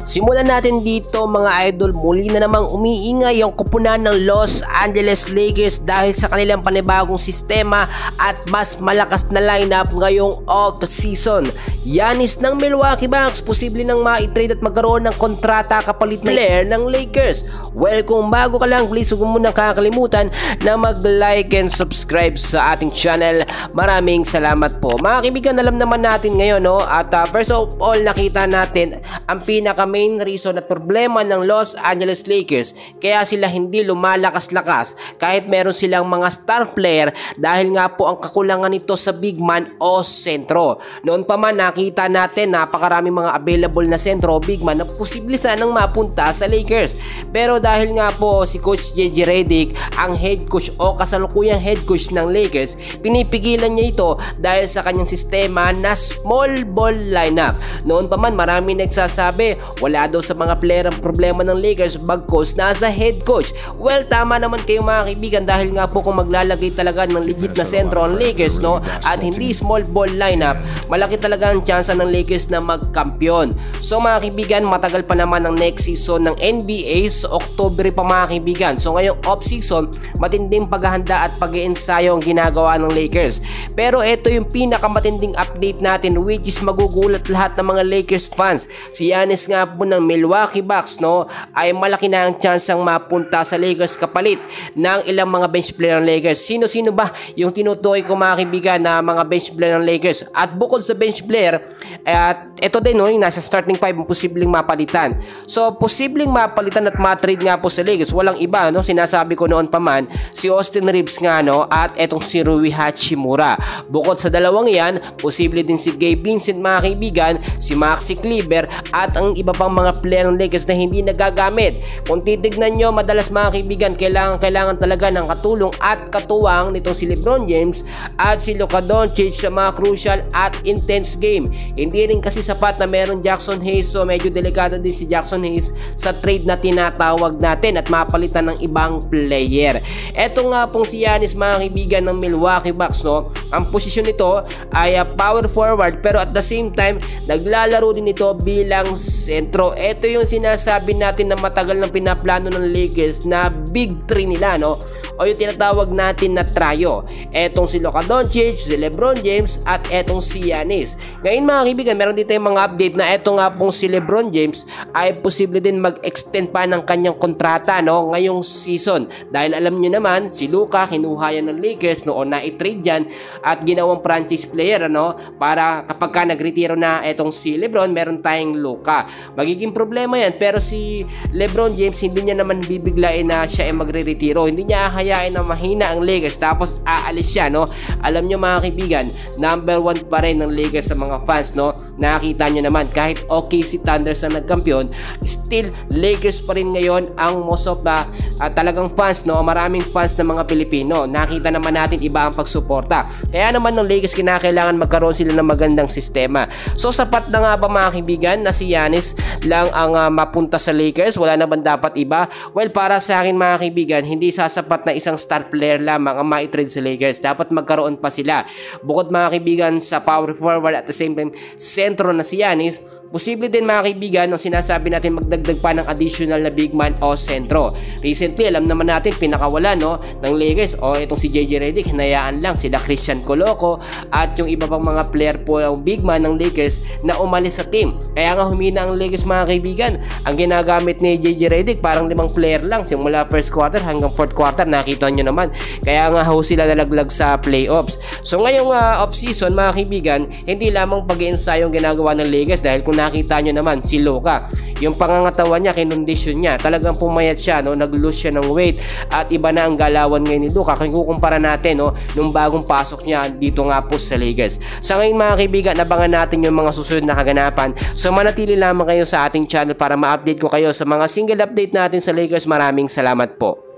Simulan natin dito mga idol, muli na namang umiingay ang koponan ng Los Angeles Lakers dahil sa kanilang panibagong sistema at mas malakas na lineup ngayong off-season. Giannis ng Milwaukee Bucks posible nang ma-trade at magkaroon ng kontrata kapalit na player ng Lakers. Well, kung bago ka lang, please huwag mo nang kakalimutan na mag-like and subscribe sa ating channel. Maraming salamat po. Mga kaibigan, alam naman natin ngayon, no? At first of all, nakita natin ang main reason at problema ng Los Angeles Lakers kaya sila hindi lumalakas-lakas kahit meron silang mga star player dahil nga po ang kakulangan nito sa big man o sentro. Noon pa man nakita natin napakaraming mga available na sentro o big man na posible sanang mapunta sa Lakers. Pero dahil nga po si Coach JJ Redick ang head coach o kasalukuyang head coach ng Lakers, pinipigilan niya ito dahil sa kanyang sistema na small ball lineup. Noon pa man marami nagsasabi wala daw sa mga player ang problema ng Lakers bagkus nasa head coach. Well, tama naman kayo mga kaibigan dahil nga po kung maglalagay talaga ng legit na sentro ang Lakers, no, at hindi small ball lineup, malaki talaga ang chance ng Lakers na magkampiyon. So mga kaibigan, matagal pa naman ang next season ng NBA sa October pa mga kaibigan. So ngayong off season, matinding paghahanda at pag-iensayo ang ginagawa ng Lakers. Pero ito yung pinakamatinding update natin which is magugulat lahat ng mga Lakers fans. Si Giannis nga po ng Milwaukee Bucks, no, ay malaki na ang chance ang mapunta sa Lakers kapalit ng ilang mga bench player ng Lakers. Sino-sino ba yung tinutukoy ko mga kaibigan na mga bench player ng Lakers? At bukod sa bench player, at ito din, no, yung nasa starting 5 posibleng mapalitan. So posibleng mapalitan at ma-trade nga po sa Lakers, walang iba, no, sinasabi ko noon pa man, si Austin Reeves nga, no, at etong si Rui Hachimura. Bukod sa dalawang yan, posible din si Gabe Vincent mga kaibigan, si Maxi Kleber at ang iba pang mga player ng Lakers na hindi nagagamit. Kung titignan nyo, madalas mga kaibigan, kailangan talaga ng katulong at katuwang nitong si LeBron James at si Luka Doncic sa mga crucial at intense game. Hindi rin kasi sapat na meron Jackson Hayes, so medyo delikado din si Jackson Hayes sa trade na tinatawag natin at mapalitan ng ibang player. Eto nga pong si Giannis mga kaibigan ng Milwaukee Bucks, no, ang posisyon nito ay power forward pero at the same time naglalaro din ito bilang sentro. Ito yung sinasabi natin na matagal nang pinaplano ng Lakers na big 3 nila, no, o yung tinatawag natin na trio. Etong si Luka Doncic, si LeBron James at etong si Giannis. Ngayon mga kaibigan, meron dito yung mga update na eto nga pong si LeBron James ay posible din mag-extend pa ng kanyang kontrata, no, ngayong season. Dahil alam nyo naman, si Luka kinuha yan ng Lakers noon na i-trade yan at ginawang franchise player, ano, para kapag ka nagretiro na etong si LeBron, meron tayong Luka. Magiging problema yan, pero si LeBron James hindi niya naman bibiglain na siya ay magre-retiro. Hindi niya hayain na mahina ang Lakers tapos aalis siya, no. Alam nyo mga kaibigan, number 1 pa rin ng Lakers sa mga fans, no. Nakita nyo naman kahit OKC Thunder sa nagkampiyon, still Lakers pa rin ngayon ang most of the talagang fans, no. Maraming fans ng mga Pilipino. Nakita naman natin iba ang pagsuporta. Kaya naman ng Lakers kinakailangan magkaroon sila ng magandang sistema. So sapat na nga ba mga kaibigan na si Giannis lang ang mapunta sa Lakers? Wala naman dapat iba? Well, para sa akin mga kaibigan, hindi sasapat na isang star player lamang ang ma-trade sa Lakers. Dapat magkaroon pa sila. Bukod mga kaibigan sa power forward at the same time sentro na si Giannis, posible din mga kaibigan nung sinasabi natin magdagdag pa ng additional na big man o sentro. Recently, alam naman natin pinakawala, no, ng Lakers o itong si JJ Redick, hinayaan lang sila Christian Coloco at yung iba pang mga player po ang big man ng Lakers na umalis sa team. Kaya nga humina ang Lakers mga kaibigan. Ang ginagamit ni JJ Redick parang 5 player lang simula first quarter hanggang fourth quarter, nakita nyo naman. Kaya nga ho sila nalaglag sa playoffs. So ngayong off season mga kaibigan, hindi lamang pag-iensayo yung ginagawa ng Lakers dahil kung nakita nyo naman si Luka, yung pangangatawan niya, kinondisyon niya, talagang pumayat siya, no, nag-lose siya ng weight at iba na ang galawan ngayon ni Luka kung kukumpara natin, no, nung bagong pasok niya dito nga po sa Lakers. Sa ngayon mga kaibigan, abangan natin yung mga susunod na kaganapan. So manatili lamang kayo sa ating channel para ma-update ko kayo sa mga single update natin sa Lakers. Maraming salamat po.